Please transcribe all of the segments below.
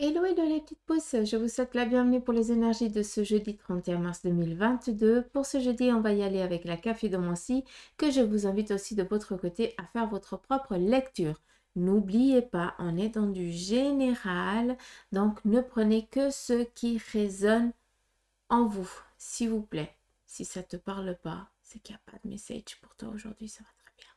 Hello, hello les petites pousses, je vous souhaite la bienvenue pour les énergies de ce jeudi 31 mars 2022. Pour ce jeudi, on va y aller avec la Caphidomancie, que je vous invite aussi de votre côté à faire votre propre lecture. N'oubliez pas, on est dans du général, donc ne prenez que ce qui résonne en vous, s'il vous plaît. Si ça ne te parle pas, c'est qu'il n'y a pas de message pour toi aujourd'hui, ça va très bien.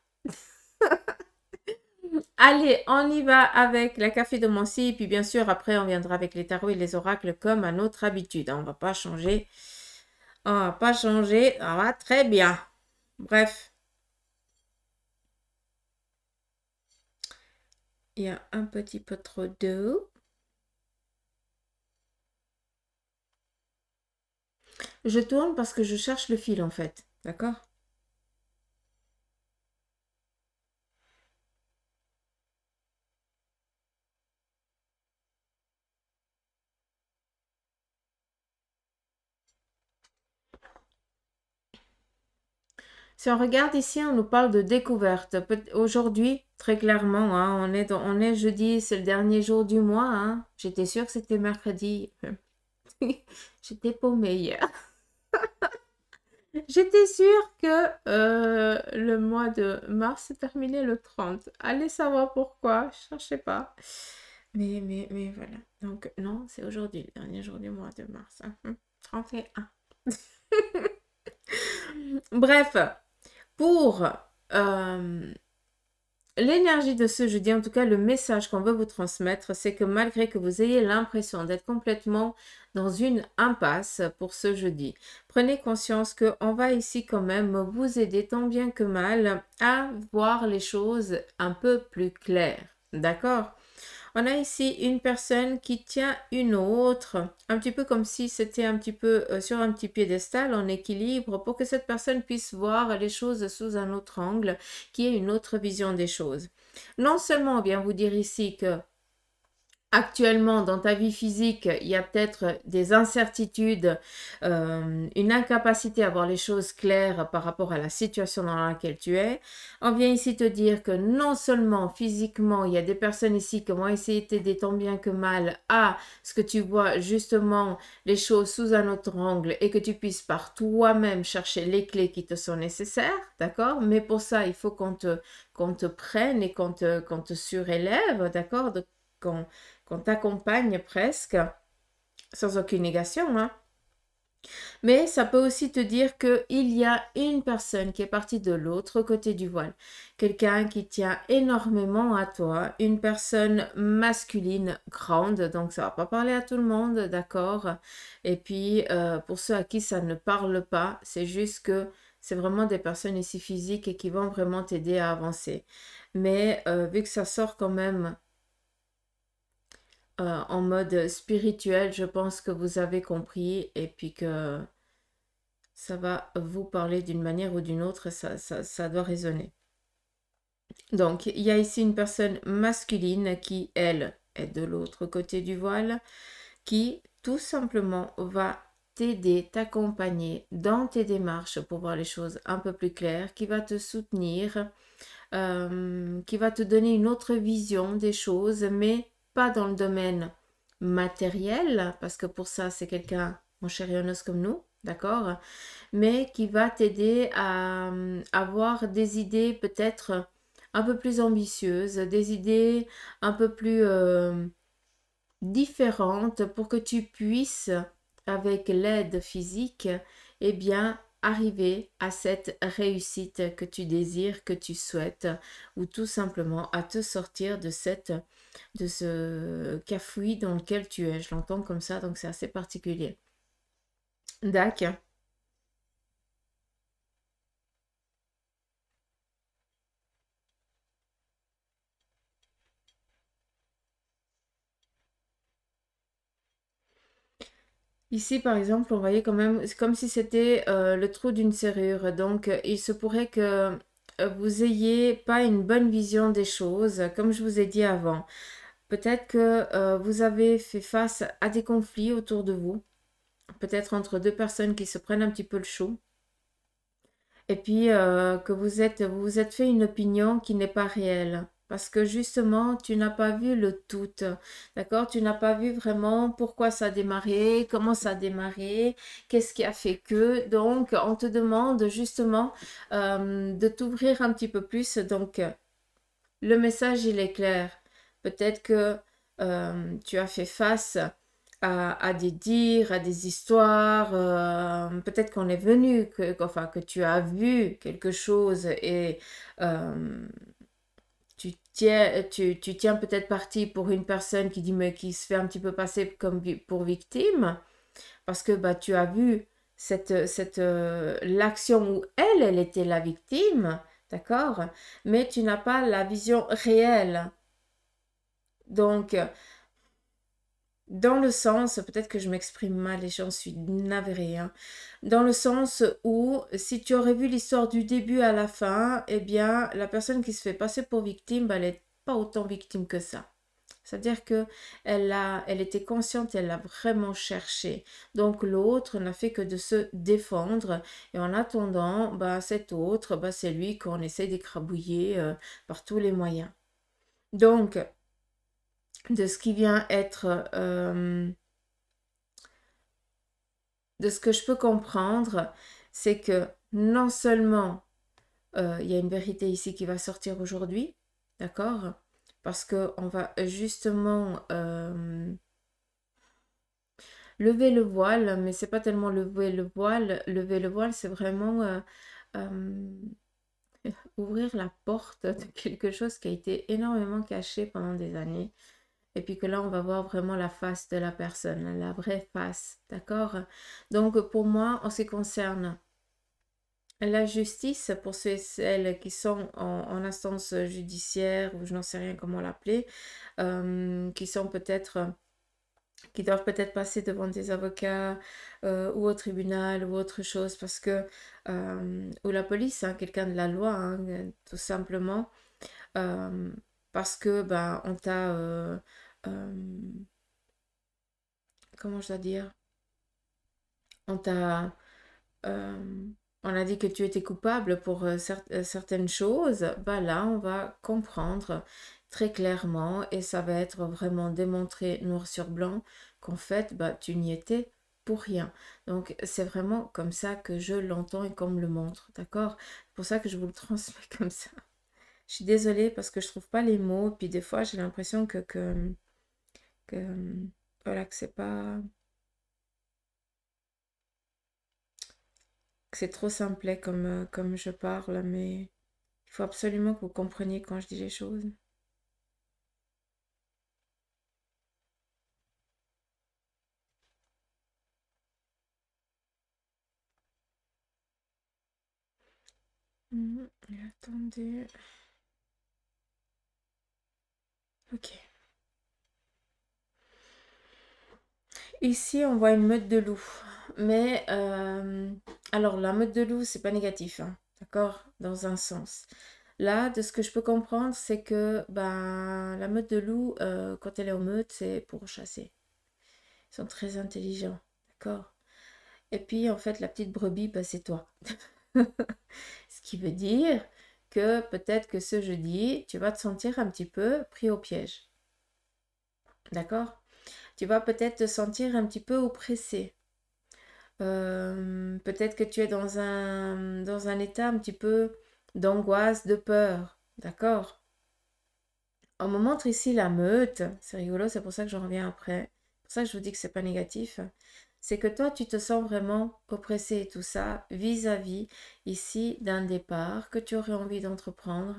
Allez, on y va avec la Caphidomancie. Et puis bien sûr, après, on viendra avec les tarots et les oracles comme à notre habitude. On va pas changer. On va pas changer. On va très bien. Bref, il y a un petit peu trop d'eau. Je tourne parce que je cherche le fil en fait. D'accord? Si on regarde ici, on nous parle de découverte. Aujourd'hui, très clairement, hein, on est jeudi, c'est le dernier jour du mois. Hein. J'étais sûre que c'était mercredi. J'étais paumée hier. J'étais sûre que le mois de mars se terminait le 30. Allez savoir pourquoi, je cherchais pas. Mais voilà. Donc, non, c'est aujourd'hui, le dernier jour du mois de mars. Hein. 31. Bref, pour l'énergie de ce jeudi, en tout cas le message qu'on veut vous transmettre, c'est que malgré que vous ayez l'impression d'être complètement dans une impasse pour ce jeudi, prenez conscience qu'on va ici quand même vous aider tant bien que mal à voir les choses un peu plus claires. D'accord? On a ici une personne qui tient une autre, un petit peu comme si c'était un petit peu sur un petit piédestal en équilibre pour que cette personne puisse voir les choses sous un autre angle, qui est une autre vision des choses. Non seulement on vient vous dire ici que actuellement, dans ta vie physique, il y a peut-être des incertitudes, une incapacité à voir les choses claires par rapport à la situation dans laquelle tu es. On vient ici te dire que non seulement physiquement, il y a des personnes ici qui vont essayer de t'aider tant bien que mal à ce que tu vois justement les choses sous un autre angle et que tu puisses par toi-même chercher les clés qui te sont nécessaires, d'accord? Mais pour ça, il faut qu'on te prenne et qu'on te surélève, d'accord? Qu'on t'accompagne presque, sans aucune négation, hein. Mais ça peut aussi te dire qu'il y a une personne qui est partie de l'autre côté du voile. Quelqu'un qui tient énormément à toi, une personne masculine grande, donc ça va pas parler à tout le monde, d'accord? Et puis, pour ceux à qui ça ne parle pas, c'est juste que c'est vraiment des personnes ici physiques et qui vont vraiment t'aider à avancer. Mais vu que ça sort quand même en mode spirituel, je pense que vous avez compris et puis que ça va vous parler d'une manière ou d'une autre, ça doit résonner. Donc, il y a ici une personne masculine qui, elle, est de l'autre côté du voile, qui tout simplement va t'aider, t'accompagner dans tes démarches pour voir les choses un peu plus claires, qui va te soutenir, qui va te donner une autre vision des choses, mais pas dans le domaine matériel, parce que pour ça, c'est quelqu'un, mon cher Yonos, comme nous, d'accord? Mais qui va t'aider à avoir des idées peut-être un peu plus ambitieuses, des idées un peu plus différentes pour que tu puisses, avec l'aide physique, eh bien, arriver à cette réussite que tu désires, que tu souhaites, ou tout simplement à te sortir de ce cafouis dans lequel tu es. Je l'entends comme ça, donc c'est assez particulier. D'accord. Ici, par exemple, on voyait quand même, c'est comme si c'était le trou d'une serrure. Donc, il se pourrait que vous ayez pas une bonne vision des choses, comme je vous ai dit avant. Peut-être que vous avez fait face à des conflits autour de vous, peut-être entre deux personnes qui se prennent un petit peu le chou, et puis que vous vous êtes fait une opinion qui n'est pas réelle. parce que justement, tu n'as pas vu le tout, d'accord? Tu n'as pas vu vraiment pourquoi ça a démarré, comment ça a démarré, qu'est-ce qui a fait que. Donc, on te demande justement de t'ouvrir un petit peu plus. Donc, le message, il est clair. Peut-être que tu as fait face à des dires, à des histoires. Peut-être qu'on est venu, enfin, que tu as vu quelque chose et euh, tu tiens peut-être parti pour une personne qui dit, mais qui se fait un petit peu passer comme pour victime, parce que bah, tu as vu l'action où elle était la victime, d'accord? Mais tu n'as pas la vision réelle. Donc, dans le sens, peut-être que je m'exprime mal et j'en suis navrée, hein, dans le sens où si tu aurais vu l'histoire du début à la fin, eh bien, la personne qui se fait passer pour victime, bah, elle n'est pas autant victime que ça. C'est-à-dire que elle était consciente, elle l'a vraiment cherché. Donc l'autre n'a fait que de se défendre. Et en attendant, bah, cet autre, bah, c'est lui qu'on essaie d'écrabouiller par tous les moyens. Donc, de ce qui vient être, de ce que je peux comprendre, c'est que non seulement il y a une vérité ici qui va sortir aujourd'hui, d'accord? Parce qu'on va justement lever le voile, mais c'est pas tellement lever le voile. Lever le voile, c'est vraiment euh, ouvrir la porte de quelque chose qui a été énormément caché pendant des années. Et puis que là, on va voir vraiment la face de la personne, la vraie face, d'accord? Donc, pour moi, en ce qui concerne la justice, pour ceux et celles qui sont en instance judiciaire, ou je n'en sais rien comment l'appeler, qui sont peut-être qui doivent peut-être passer devant des avocats ou au tribunal ou autre chose parce que ou la police, hein, quelqu'un de la loi, hein, tout simplement euh, parce que ben on t'a euh, comment je dois dire, on t'a euh, on a dit que tu étais coupable pour certaines choses, bah là on va comprendre très clairement et ça va être vraiment démontré noir sur blanc qu'en fait bah, tu n'y étais pour rien. Donc c'est vraiment comme ça que je l'entends et qu'on me le montre, d'accord? C'est pour ça que je vous le transmets comme ça. Je suis désolée parce que je trouve pas les mots, puis des fois j'ai l'impression que voilà que c'est pas que c'est trop simplet comme je parle, mais il faut absolument que vous compreniez quand je dis les choses. Attendez. Ok. Ici, on voit une meute de loups. Mais, alors, la meute de loups, c'est pas négatif, hein, d'accord? Dans un sens. Là, de ce que je peux comprendre, c'est que ben, la meute de loups, quand elle est en meute, c'est pour chasser. Ils sont très intelligents, d'accord? Et puis, en fait, la petite brebis, ben, c'est toi. Ce qui veut dire que peut-être que ce jeudi, tu vas te sentir un petit peu pris au piège. D'accord? Tu vas peut-être te sentir un petit peu oppressé. Peut-être que tu es dans un état un petit peu d'angoisse, de peur. D'accord? On me montre ici la meute. C'est rigolo, c'est pour ça que j'en reviens après. C'est pour ça que je vous dis que c'est pas négatif. C'est que toi, tu te sens vraiment oppressé et tout ça vis-à-vis ici d'un départ que tu aurais envie d'entreprendre.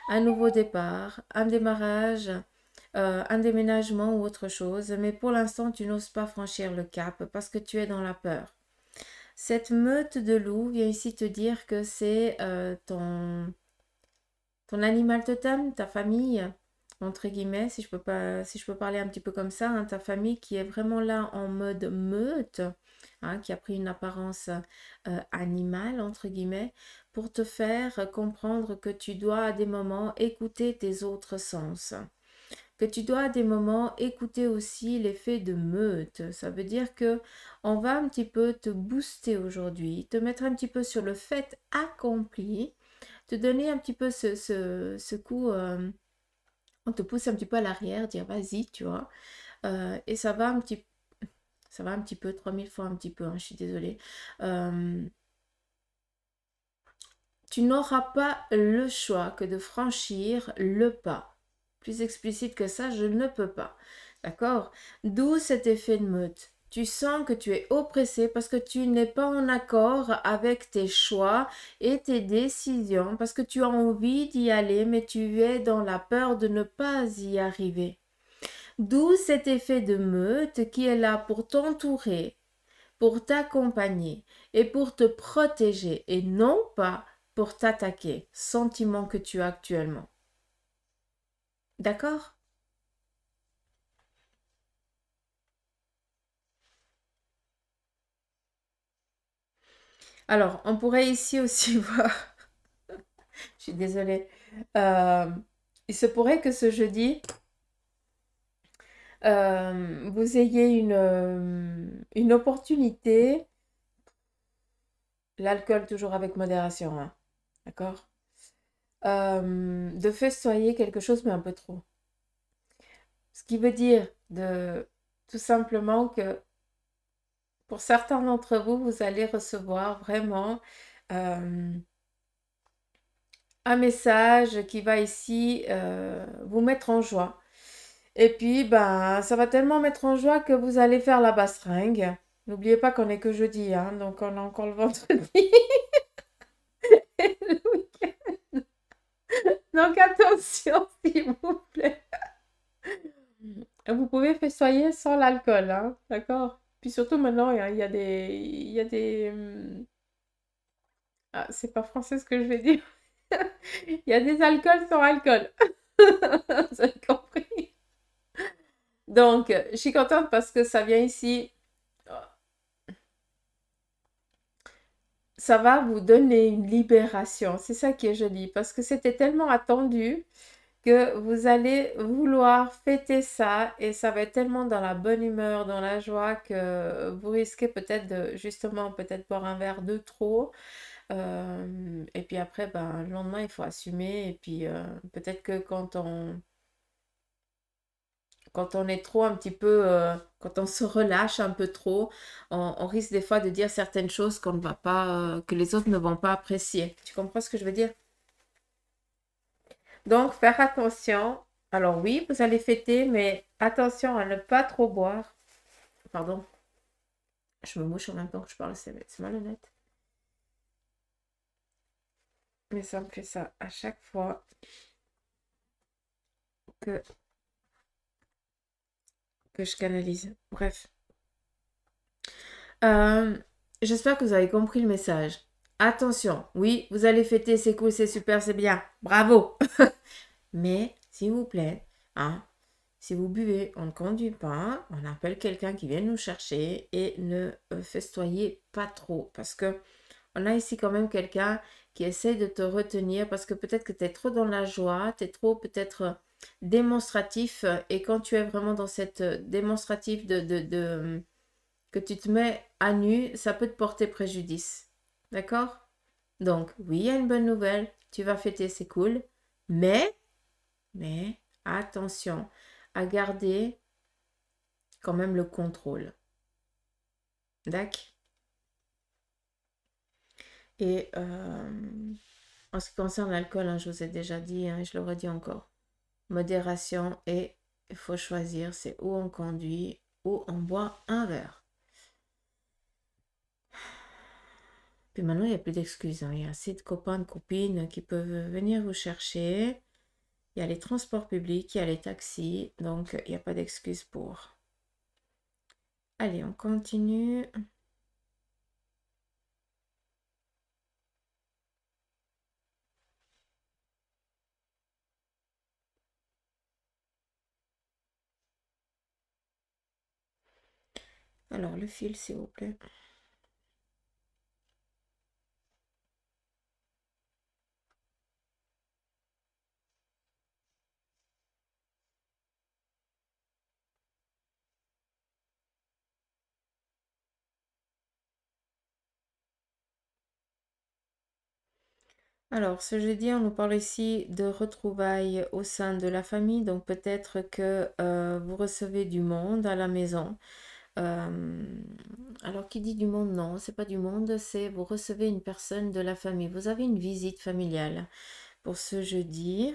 Un nouveau départ, un démarrage, un déménagement ou autre chose. Mais pour l'instant, tu n'oses pas franchir le cap parce que tu es dans la peur. Cette meute de loups vient ici te dire que c'est ton animal totem, ta famille, entre guillemets, si je peux pas, si je peux parler un petit peu comme ça, hein, ta famille qui est vraiment là en mode meute, hein, qui a pris une apparence animale, entre guillemets, pour te faire comprendre que tu dois à des moments écouter tes autres sens. Que tu dois à des moments écouter aussi l'effet de meute. Ça veut dire que on va un petit peu te booster aujourd'hui, te mettre un petit peu sur le fait accompli, te donner un petit peu ce coup. on te pousse un petit peu à l'arrière, dire vas-y, tu vois. Et ça va un petit peu, 3000 fois un petit peu, hein, je suis désolée. Tu n'auras pas le choix que de franchir le pas. Plus explicite que ça, je ne peux pas. D'accord? D'où cet effet de meute. Tu sens que tu es oppressé parce que tu n'es pas en accord avec tes choix et tes décisions, parce que tu as envie d'y aller, mais tu es dans la peur de ne pas y arriver. D'où cet effet de meute qui est là pour t'entourer, pour t'accompagner et pour te protéger et non pas pour t'attaquer, sentiment que tu as actuellement. D'accord? Alors, on pourrait ici aussi voir, je suis désolée, euh, il se pourrait que ce jeudi, vous ayez une opportunité, l'alcool toujours avec modération, hein, d'accord? De festoyer quelque chose, mais un peu trop. Ce qui veut dire de tout simplement que pour certains d'entre vous, vous allez recevoir vraiment euh, un message qui va ici vous mettre en joie. Et puis, ben, ça va tellement mettre en joie que vous allez faire la bastringue. N'oubliez pas qu'on est que jeudi, hein, donc on a encore le vendredi et le week-end. Donc attention, s'il vous plaît. Vous pouvez festoyer sans l'alcool, hein, d'accord? Puis surtout maintenant, ah, c'est pas français ce que je vais dire. Il y a des alcools sans alcool. Vous avez compris? Donc, je suis contente parce que ça vient ici. Ça va vous donner une libération. C'est ça qui est joli parce que c'était tellement attendu que vous allez vouloir fêter ça et ça va être tellement dans la bonne humeur, dans la joie que vous risquez peut-être de justement peut-être boire un verre de trop. Et puis après, ben, le lendemain, il faut assumer. Et puis peut-être que quand on est trop un petit peu, quand on se relâche un peu trop, on risque des fois de dire certaines choses qu'on ne va pas, que les autres ne vont pas apprécier. Tu comprends ce que je veux dire? Donc, faire attention. Alors oui, vous allez fêter, mais attention à ne pas trop boire. Pardon, je me mouche en même temps que je parle, c'est malhonnête. Mais ça me fait ça à chaque fois que, que je canalise. Bref. Euh, J'espère que vous avez compris le message. Attention, oui, vous allez fêter, c'est cool, c'est super, c'est bien. Bravo. Mais, s'il vous plaît, hein, si vous buvez, on ne conduit pas, on appelle quelqu'un qui vient nous chercher et ne festoyez pas trop. Parce que on a ici quand même quelqu'un qui essaie de te retenir parce que peut-être que tu es trop dans la joie, tu es trop peut-être démonstratif et quand tu es vraiment dans cette démonstratif que tu te mets à nu, ça peut te porter préjudice. D'accord? Donc, oui, il y a une bonne nouvelle, tu vas fêter, c'est cool, mais, mais, attention à garder quand même le contrôle. D'accord? Et en ce qui concerne l'alcool, hein, je vous ai déjà dit, hein, je le redis encore, modération et il faut choisir, c'est où on conduit ou on boit un verre. Puis maintenant, il n'y a plus d'excuses, hein. Il y a assez de copains, de copines qui peuvent venir vous chercher. Il y a les transports publics, il y a les taxis, donc il n'y a pas d'excuse pour. Allez, on continue. Alors, le fil, s'il vous plaît. Alors, ce jeudi, on nous parle ici de retrouvailles au sein de la famille. Donc, peut-être que vous recevez du monde à la maison. Euh, alors, qui dit du monde? Non, c'est pas du monde, c'est vous recevez une personne de la famille. Vous avez une visite familiale pour ce jeudi.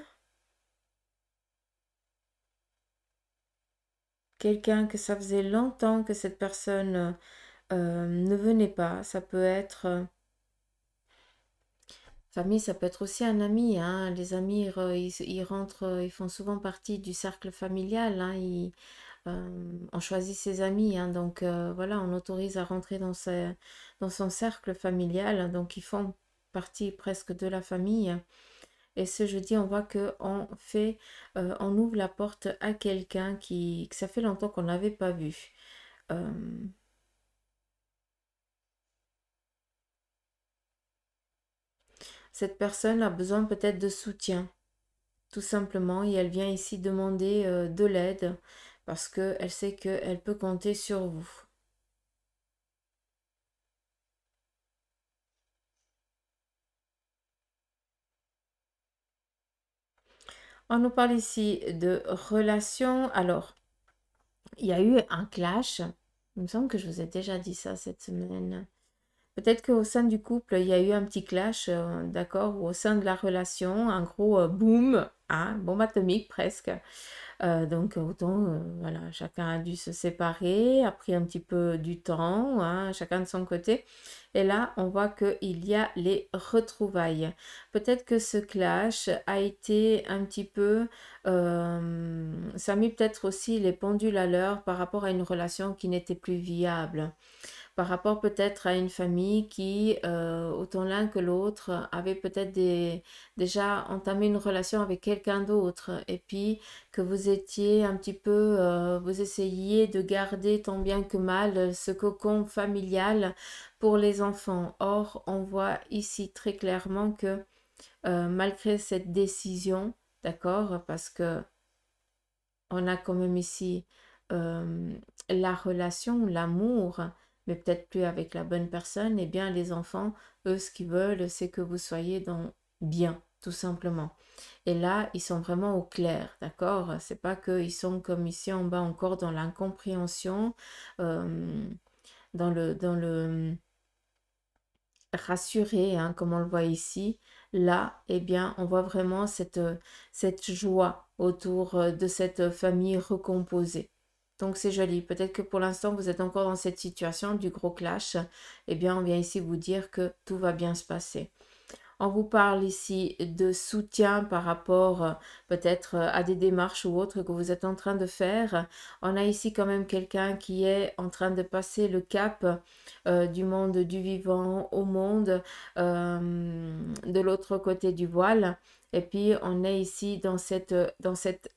Quelqu'un que ça faisait longtemps que cette personne ne venait pas. Ça peut être famille, ça peut être aussi un ami, hein. Les amis, ils rentrent, ils font souvent partie du cercle familial, hein. On choisit ses amis, hein. Donc voilà, on autorise à rentrer dans son cercle familial, hein. Donc ils font partie presque de la famille. Et ce jeudi, on voit que on ouvre la porte à quelqu'un que ça fait longtemps qu'on n'avait pas vu. Euh, cette personne a besoin peut-être de soutien, tout simplement, et elle vient ici demander de l'aide parce qu'elle sait qu'elle peut compter sur vous. On nous parle ici de relations. Alors, il y a eu un clash. Il me semble que je vous ai déjà dit ça cette semaine. Peut-être qu'au sein du couple, il y a eu un petit clash, d'accord, ou au sein de la relation, un gros boom, hein, bombe atomique presque. Donc autant, voilà, chacun a dû se séparer, a pris un petit peu du temps, hein, chacun de son côté. Et là, on voit qu'il y a les retrouvailles. Peut-être que ce clash a été un petit peu, ça a mis peut-être aussi les pendules à l'heure par rapport à une relation qui n'était plus viable, par rapport peut-être à une famille qui, autant l'un que l'autre, avait peut-être déjà entamé une relation avec quelqu'un d'autre, et puis que vous étiez un petit peu, vous essayiez de garder tant bien que mal ce cocon familial pour les enfants. Or, on voit ici très clairement que malgré cette décision, d'accord, parce que on a quand même ici euh, la relation, l'amour, mais peut-être plus avec la bonne personne, eh bien les enfants, eux, ce qu'ils veulent, c'est que vous soyez dans bien, tout simplement. Et là, ils sont vraiment au clair, d'accord? C'est pas qu'ils sont comme ici en bas encore dans l'incompréhension, euh, dans le rassuré, hein, comme on le voit ici. Là, eh bien, on voit vraiment cette joie autour de cette famille recomposée. Donc c'est joli. Peut-être que pour l'instant, vous êtes encore dans cette situation du gros clash. Eh bien, on vient ici vous dire que tout va bien se passer. On vous parle ici de soutien par rapport peut-être à des démarches ou autres que vous êtes en train de faire. On a ici quand même quelqu'un qui est en train de passer le cap du monde du vivant au monde de l'autre côté du voile. Et puis on est ici dans cet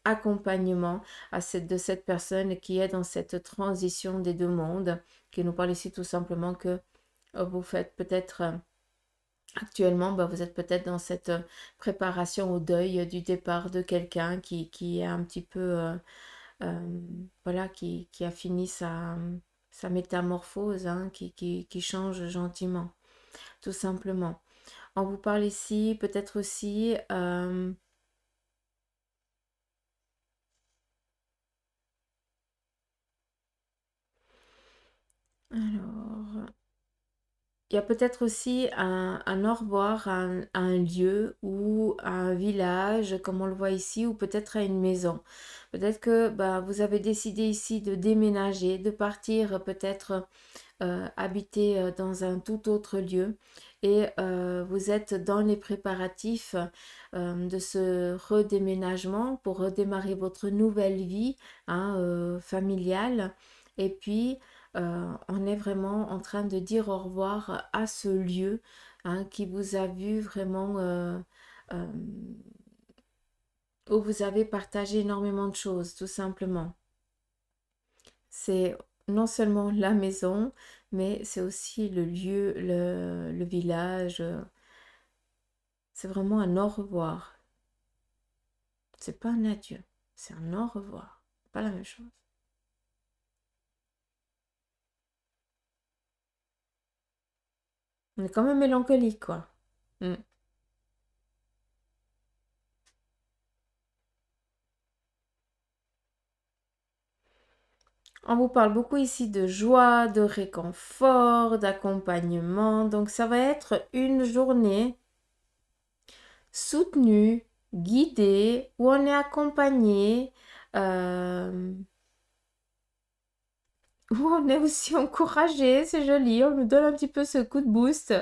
accompagnement de cette personne qui est dans cette transition des deux mondes, qui nous parle ici tout simplement que vous faites peut-être actuellement, bah, vous êtes peut-être dans cette préparation au deuil du départ de quelqu'un qui est un petit peu, voilà, qui a fini sa métamorphose, hein, qui change gentiment, tout simplement. On vous parle ici peut-être aussi, alors, il y a peut-être aussi un au revoir à un lieu ou à un village, comme on le voit ici, ou peut-être à une maison. Peut-être que bah, vous avez décidé ici de déménager, de partir peut-être habiter dans un tout autre lieu et vous êtes dans les préparatifs de ce redéménagement pour redémarrer votre nouvelle vie, hein, familiale. Et puis, on est vraiment en train de dire au revoir à ce lieu, hein, qui vous a vu vraiment, euh, où vous avez partagé énormément de choses, tout simplement. C'est non seulement la maison, mais c'est aussi le lieu, le village. C'est vraiment un au revoir. C'est pas un adieu, c'est un au revoir. Pas la même chose. On est quand même mélancolique, quoi. Mm. On vous parle beaucoup ici de joie, de réconfort, d'accompagnement. Donc, ça va être une journée soutenue, guidée, où on est accompagné, euh, où on est aussi encouragé. C'est joli, on nous donne un petit peu ce coup de boost.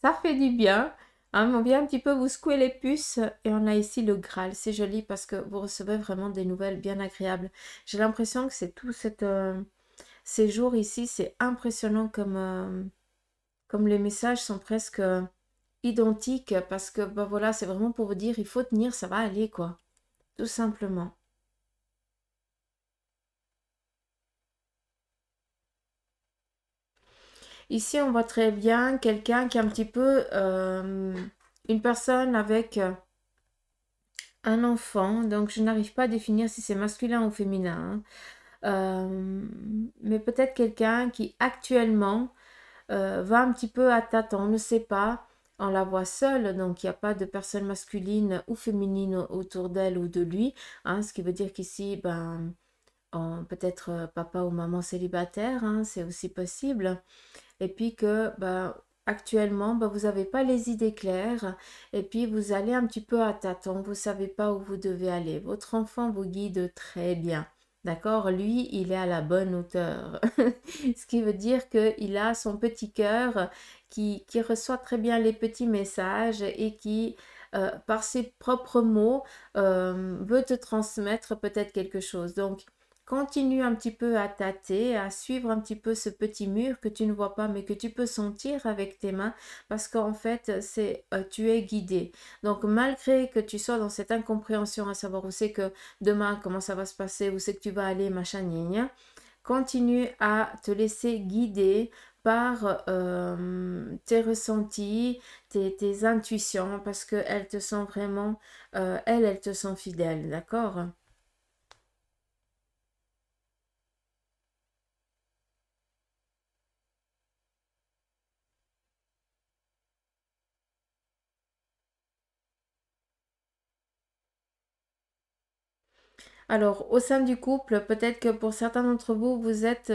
Ça fait du bien. Hein, on vient un petit peu vous secouer les puces et on a ici le Graal. C'est joli parce que vous recevez vraiment des nouvelles bien agréables. J'ai l'impression que c'est tout ces jours ici, c'est impressionnant comme les messages sont presque identiques parce que bah voilà, c'est vraiment pour vous dire il faut tenir, ça va aller quoi, tout simplement. Ici, on voit très bien quelqu'un qui est un petit peu une personne avec un enfant, donc je n'arrive pas à définir si c'est masculin ou féminin, hein. Mais peut-être quelqu'un qui actuellement va un petit peu à tâtons, on ne sait pas. On la voit seule, donc il n'y a pas de personne masculine ou féminine autour d'elle ou de lui, hein, ce qui veut dire qu'ici, ben, peut-être papa ou maman célibataire, hein, c'est aussi possible. Et puis que ben, actuellement, ben, vous n'avez pas les idées claires, et puis vous allez un petit peu à tâtons, vous ne savez pas où vous devez aller. Votre enfant vous guide très bien. D'accord? Lui, il est à la bonne hauteur. Ce qui veut dire qu'il a son petit cœur qui reçoit très bien les petits messages et qui, par ses propres mots, veut te transmettre peut-être quelque chose. Donc, continue un petit peu à tâter, à suivre un petit peu ce petit mur que tu ne vois pas, mais que tu peux sentir avec tes mains, parce qu'en fait, tu es guidé. Donc, malgré que tu sois dans cette incompréhension à savoir où c'est que demain, comment ça va se passer, où c'est que tu vas aller, machin, gna, gna, continue à te laisser guider par tes ressentis, tes intuitions, parce qu'elles te sont vraiment, elles te sont fidèles, d'accord? Alors, au sein du couple, peut-être que pour certains d'entre vous, vous êtes...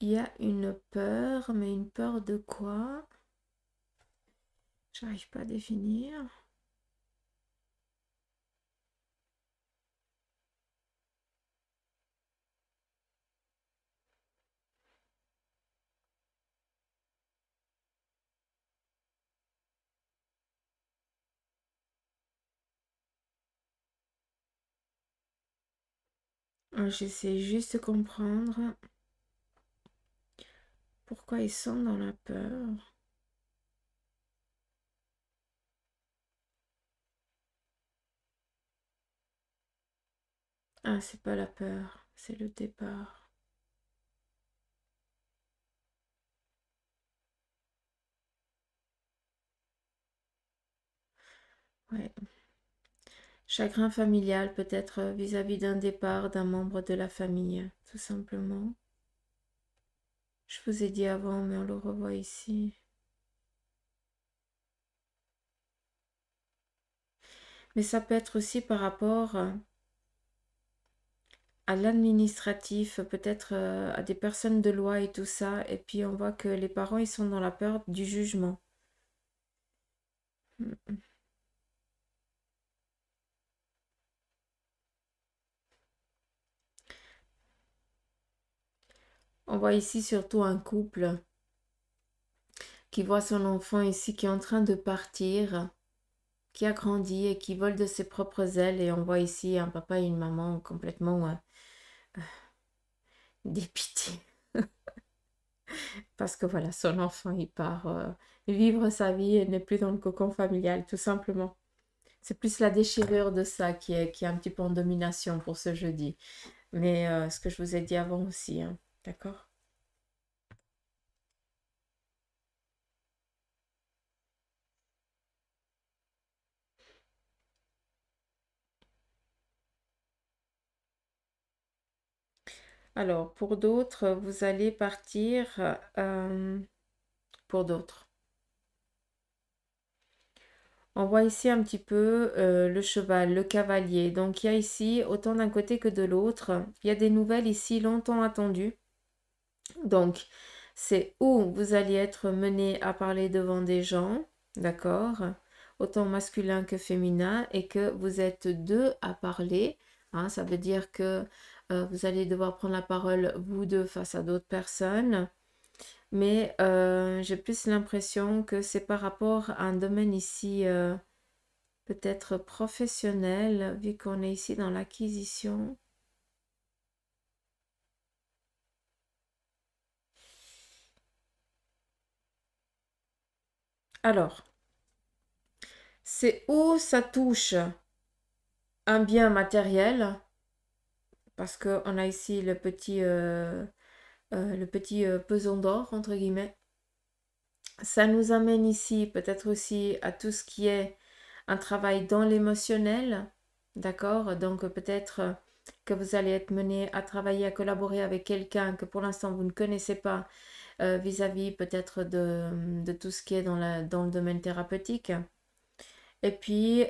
il y a une peur, mais une peur de quoi? J'arrive pas à définir. J'essaie juste de comprendre pourquoi ils sont dans la peur. Ah, c'est pas la peur, c'est le départ. Ouais. Chagrin familial, peut-être vis-à-vis d'un départ d'un membre de la famille, tout simplement. Je vous ai dit avant, mais on le revoit ici. Mais ça peut être aussi par rapport à l'administratif, peut-être à des personnes de loi et tout ça. Et puis on voit que les parents, ils sont dans la peur du jugement. Mm. On voit ici surtout un couple qui voit son enfant ici qui est en train de partir, qui a grandi et qui vole de ses propres ailes. Et on voit ici un papa et une maman complètement dépités. Parce que voilà, son enfant, il part vivre sa vie et n'est plus dans le cocon familial, tout simplement. C'est plus la déchirure de ça qui est un petit peu en domination pour ce jeudi. Mais ce que je vous ai dit avant aussi, hein. D'accord? Alors, pour d'autres, vous allez partir pour d'autres. On voit ici un petit peu le cheval, le cavalier. Donc, il y a ici, autant d'un côté que de l'autre, il y a des nouvelles ici longtemps attendues. Donc, c'est où vous allez être mené à parler devant des gens, d'accord? Autant masculin que féminin, et que vous êtes deux à parler. Hein, ça veut dire que vous allez devoir prendre la parole, vous deux, face à d'autres personnes. Mais j'ai plus l'impression que c'est par rapport à un domaine ici, peut-être professionnel, vu qu'on est ici dans l'acquisition. Alors, c'est où ça touche un bien matériel, parce qu'on a ici le petit pesant d'or, entre guillemets. Ça nous amène ici peut-être aussi à tout ce qui est un travail dans l'émotionnel, d'accord? Donc peut-être que vous allez être mené à travailler, à collaborer avec quelqu'un que pour l'instant vous ne connaissez pas, vis-à-vis peut-être de tout ce qui est dans le domaine thérapeutique. Et puis,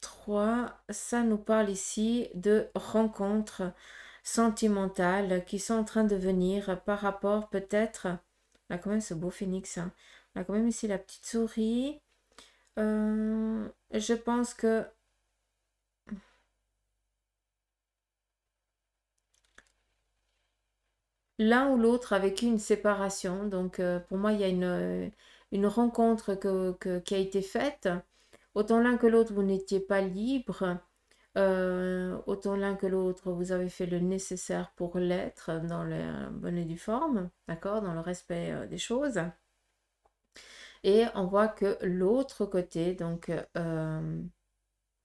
3, ça nous parle ici de rencontres sentimentales qui sont en train de venir par rapport peut-être, on a quand même ce beau phénix, hein. On a quand même ici la petite souris. Je pense que l'un ou l'autre a vécu une séparation. Donc pour moi, il y a une rencontre qui a été faite. Autant l'un que l'autre, vous n'étiez pas libre. Autant l'un que l'autre, vous avez fait le nécessaire pour l'être dans la bonne et due forme, d'accord, dans le respect des choses. Et on voit que l'autre côté, donc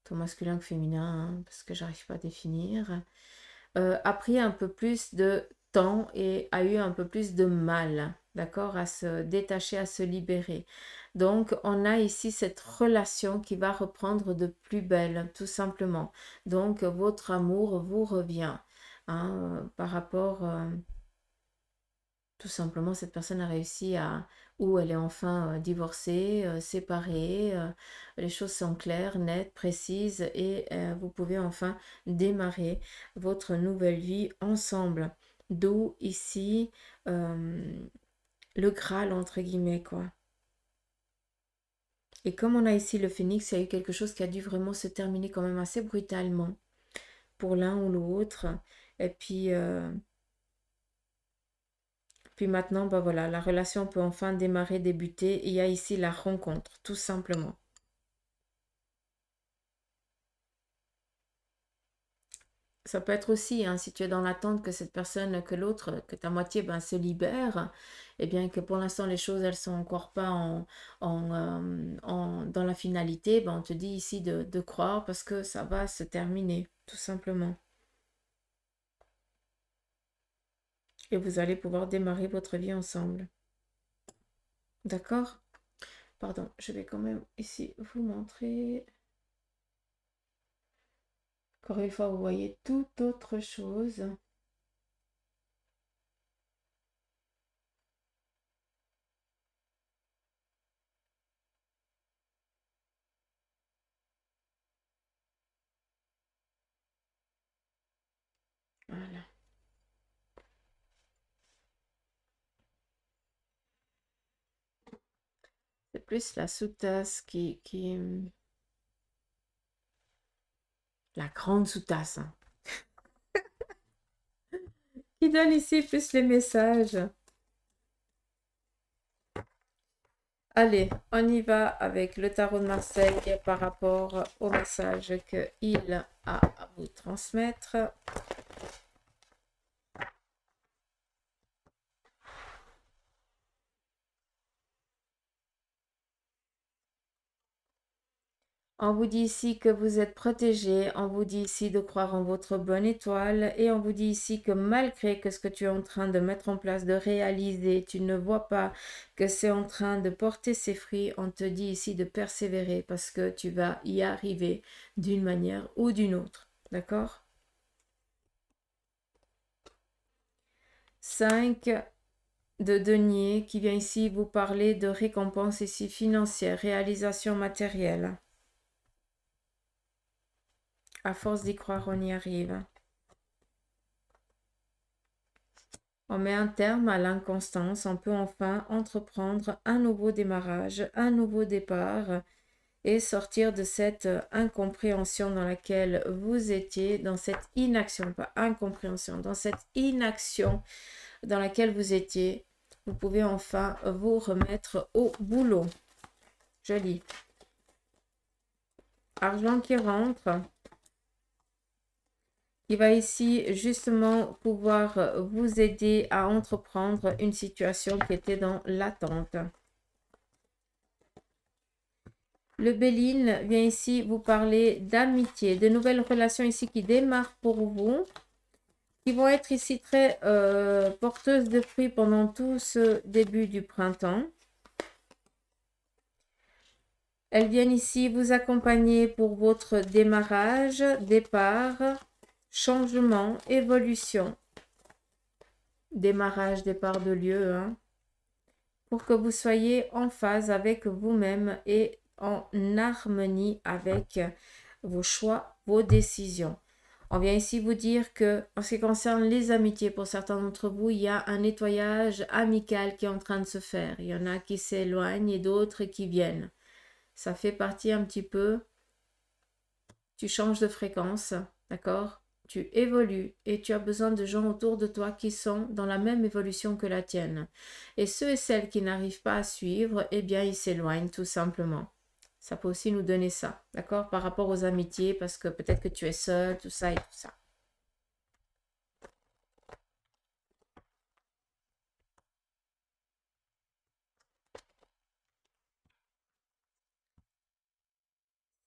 tout masculin que féminin, hein, parce que j'arrive pas à définir, a pris un peu plus de temps et a eu un peu plus de mal, d'accord, à se détacher, à se libérer. Donc, on a ici cette relation qui va reprendre de plus belle, tout simplement. Donc, votre amour vous revient, hein, par rapport, tout simplement, cette personne a réussi à, ou elle est enfin divorcée, séparée, les choses sont claires, nettes, précises, et vous pouvez enfin démarrer votre nouvelle vie ensemble. D'où ici le Graal, entre guillemets, quoi. Et comme on a ici le phénix, il y a eu quelque chose qui a dû vraiment se terminer quand même assez brutalement pour l'un ou l'autre. Et puis maintenant, bah voilà, la relation peut enfin démarrer, débuter. Et il y a ici la rencontre, tout simplement. Ça peut être aussi, hein, si tu es dans l'attente que cette personne, que l'autre, que ta moitié ben, se libère, et bien que pour l'instant les choses, elles sont encore pas dans la finalité, ben, on te dit ici de croire parce que ça va se terminer, tout simplement. Et vous allez pouvoir démarrer votre vie ensemble. D'accord? Pardon, je vais quand même ici vous montrer. Encore une fois, vous voyez tout autre chose. Voilà. C'est plus la sous-tasse la grande sous-tasse, hein, qui donne ici plus les messages. Allez, on y va avec le tarot de Marseille par rapport au message qu'il a à vous transmettre. On vous dit ici que vous êtes protégé, on vous dit ici de croire en votre bonne étoile et on vous dit ici que malgré que ce que tu es en train de mettre en place, de réaliser, tu ne vois pas que c'est en train de porter ses fruits, on te dit ici de persévérer parce que tu vas y arriver d'une manière ou d'une autre. D'accord? 5 de denier qui vient ici vous parler de récompense ici financière, réalisation matérielle. À force d'y croire, on y arrive. On met un terme à l'inconstance, on peut enfin entreprendre un nouveau démarrage, un nouveau départ et sortir de cette incompréhension dans laquelle vous étiez, dans cette inaction, pas incompréhension, dans cette inaction dans laquelle vous étiez. Vous pouvez enfin vous remettre au boulot. Joli. Argent qui rentre. Qui va ici justement pouvoir vous aider à entreprendre une situation qui était dans l'attente. Le Béline vient ici vous parler d'amitié, de nouvelles relations ici qui démarrent pour vous, qui vont être ici très porteuses de fruits pendant tout ce début du printemps. Elles viennent ici vous accompagner pour votre démarrage, départ, changement, évolution. Démarrage, départ de lieu, hein, pour que vous soyez en phase avec vous-même et en harmonie avec vos choix, vos décisions. On vient ici vous dire que, en ce qui concerne les amitiés, pour certains d'entre vous, il y a un nettoyage amical qui est en train de se faire. Il y en a qui s'éloignent et d'autres qui viennent. Ça fait partie un petit peu, tu changes de fréquence, d'accord? Tu évolues et tu as besoin de gens autour de toi qui sont dans la même évolution que la tienne. Et ceux et celles qui n'arrivent pas à suivre, eh bien, ils s'éloignent tout simplement. Ça peut aussi nous donner ça, d'accord? Par rapport aux amitiés, parce que peut-être que tu es seul, tout ça et tout ça.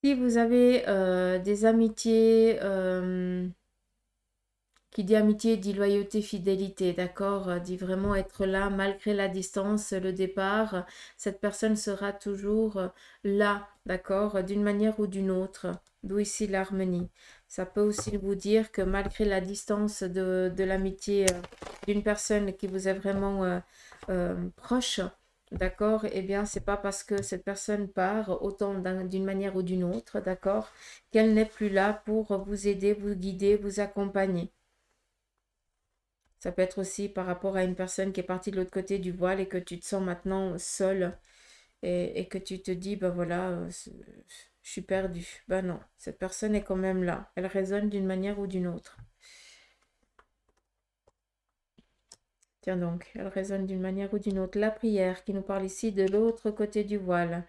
Si vous avez des amitiés, qui dit amitié, dit loyauté, fidélité, d'accord? Dit vraiment être là malgré la distance, le départ. Cette personne sera toujours là, d'accord? D'une manière ou d'une autre. D'où ici l'harmonie. Ça peut aussi vous dire que malgré la distance de l'amitié d'une personne qui vous est vraiment proche, d'accord? Eh bien, c'est pas parce que cette personne part autant d'une manière ou d'une autre, d'accord? Qu'elle n'est plus là pour vous aider, vous guider, vous accompagner. Ça peut être aussi par rapport à une personne qui est partie de l'autre côté du voile et que tu te sens maintenant seule et que tu te dis, ben voilà, je suis perdue. Ben non, cette personne est quand même là. Elle résonne d'une manière ou d'une autre. Tiens donc, elle résonne d'une manière ou d'une autre. La prière qui nous parle ici de l'autre côté du voile.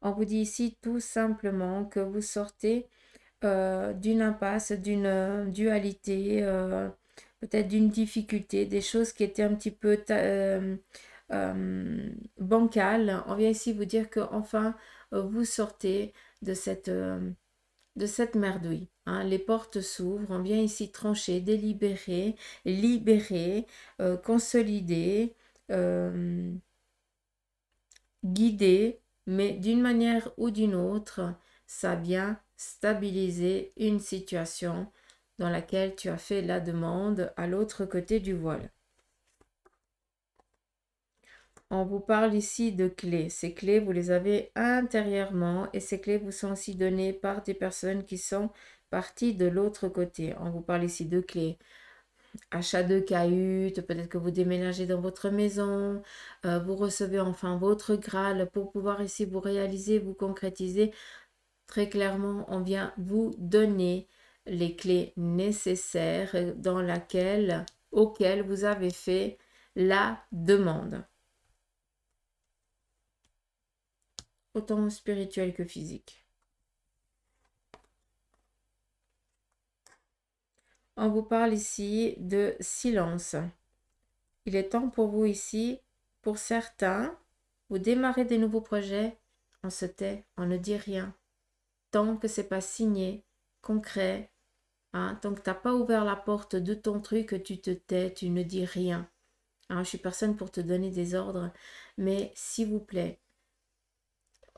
On vous dit ici tout simplement que vous sortez d'une impasse, d'une dualité, peut-être d'une difficulté, des choses qui étaient un petit peu bancales. On vient ici vous dire que enfin vous sortez de cette merdouille. Hein. Les portes s'ouvrent, on vient ici trancher, délibérer, libérer, consolider, guider, mais d'une manière ou d'une autre, ça vient stabiliser une situation dans laquelle tu as fait la demande à l'autre côté du voile. On vous parle ici de clés. Ces clés, vous les avez intérieurement et ces clés vous sont aussi données par des personnes qui sont parties de l'autre côté. On vous parle ici de clés. Achat de cahute, peut-être que vous déménagez dans votre maison, vous recevez enfin votre Graal pour pouvoir ici vous réaliser, vous concrétiser. Très clairement, on vient vous donner les clés nécessaires auxquelles vous avez fait la demande. Autant spirituel que physique. On vous parle ici de silence. Il est temps pour vous ici, pour certains, vous démarrez des nouveaux projets, on se tait, on ne dit rien. Tant que c'est pas signé, concret, hein, tant que tu n'as pas ouvert la porte de ton truc, tu te tais, tu ne dis rien. Hein, je suis personne pour te donner des ordres, mais s'il vous plaît,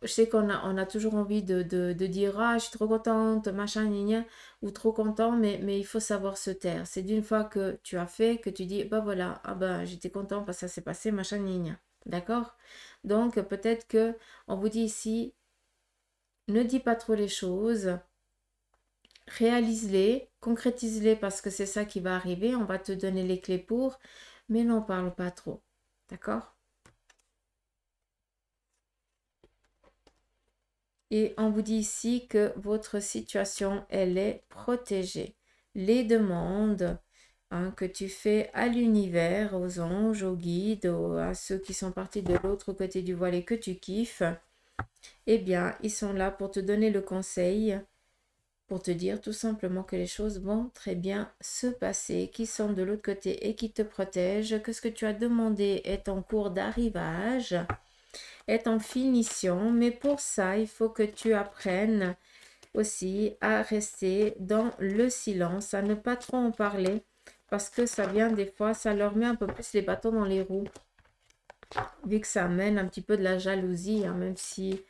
je sais qu'on a toujours envie de dire, ah, je suis trop contente, machin, gna, gna, ou trop content, mais il faut savoir se taire. C'est d'une fois que tu as fait que tu dis, bah voilà, ah ben j'étais content parce que ça s'est passé, machin, gna, gna. D'accord? Donc peut-être que on vous dit ici, ne dis pas trop les choses, réalise-les, concrétise-les parce que c'est ça qui va arriver, on va te donner les clés pour, mais n'en parle pas trop. D'accord? Et on vous dit ici que votre situation, elle est protégée. Les demandes que tu fais à l'univers, aux anges, aux guides, à ceux qui sont partis de l'autre côté du voile et que tu kiffes, eh bien, ils sont là pour te donner le conseil, pour te dire tout simplement que les choses vont très bien se passer, qu'ils sont de l'autre côté et qui te protègent, que ce que tu as demandé est en cours d'arrivage, est en finition, mais pour ça, il faut que tu apprennes aussi à rester dans le silence, à ne pas trop en parler, parce que ça vient des fois, ça leur met un peu plus les bâtons dans les roues, vu que ça amène un petit peu de la jalousie, hein, même si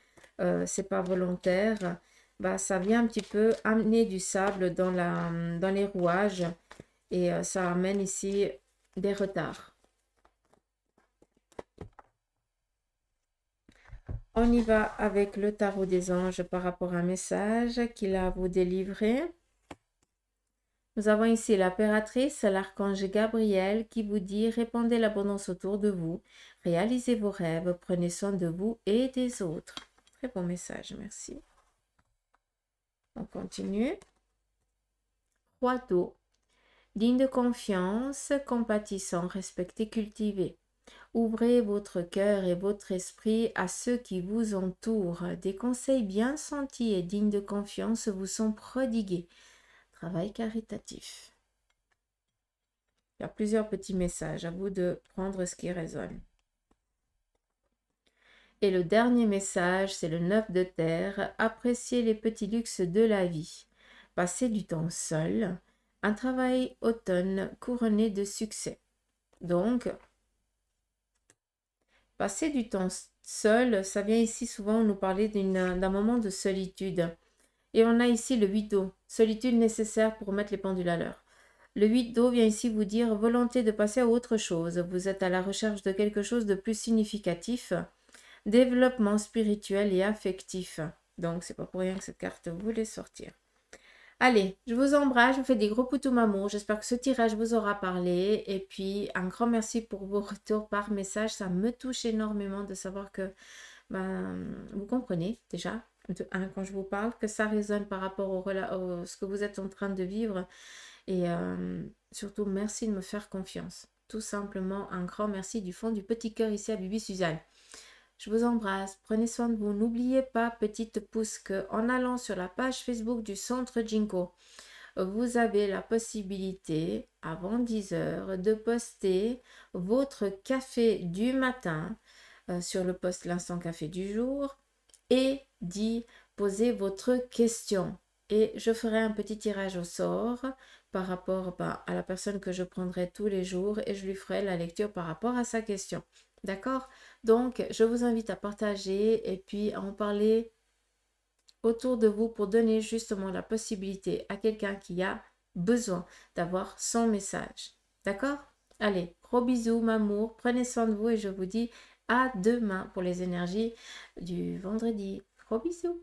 c'est pas volontaire, bah, ça vient un petit peu amener du sable dans les rouages, et ça amène ici des retards. On y va avec le tarot des anges par rapport à un message qu'il a à vous délivrer. Nous avons ici l'impératrice, l'archange Gabriel qui vous dit « Répandez l'abondance autour de vous, réalisez vos rêves, prenez soin de vous et des autres. » Très bon message, merci. On continue. Roi d'eau, digne de confiance, compatissant, respecté, cultivé. Ouvrez votre cœur et votre esprit à ceux qui vous entourent. Des conseils bien sentis et dignes de confiance vous sont prodigués. Travail caritatif. Il y a plusieurs petits messages. À vous de prendre ce qui résonne. Et le dernier message, c'est le 9 de terre. Appréciez les petits luxes de la vie. Passez du temps seul. Un travail automne couronné de succès. Donc, passer du temps seul, ça vient ici souvent nous parler d'un moment de solitude. Et on a ici le 8 d'eau, solitude nécessaire pour mettre les pendules à l'heure. Le 8 d'eau vient ici vous dire volonté de passer à autre chose. Vous êtes à la recherche de quelque chose de plus significatif. Développement spirituel et affectif. Donc, c'est pas pour rien que cette carte voulait sortir. Allez, je vous embrasse, je vous fais des gros poutous maman. J'espère que ce tirage vous aura parlé. Et puis, un grand merci pour vos retours par message. Ça me touche énormément de savoir que vous comprenez déjà, quand je vous parle, que ça résonne par rapport au ce que vous êtes en train de vivre. Et surtout, merci de me faire confiance. Tout simplement, un grand merci du fond du petit cœur ici à Bibi Suzanne. Je vous embrasse, prenez soin de vous. N'oubliez pas, petite pouce, qu'en allant sur la page Facebook du Centre Jinko, vous avez la possibilité, avant 10 heures, de poster votre café du matin sur le post L'Instant Café du jour et d'y poser votre question. Et je ferai un petit tirage au sort par rapport à la personne que je prendrai tous les jours et je lui ferai la lecture par rapport à sa question. D'accord? Donc, je vous invite à partager et puis à en parler autour de vous pour donner justement la possibilité à quelqu'un qui a besoin d'avoir son message. D'accord? Allez, gros bisous, m'amour, prenez soin de vous et je vous dis à demain pour les énergies du vendredi. Gros bisous!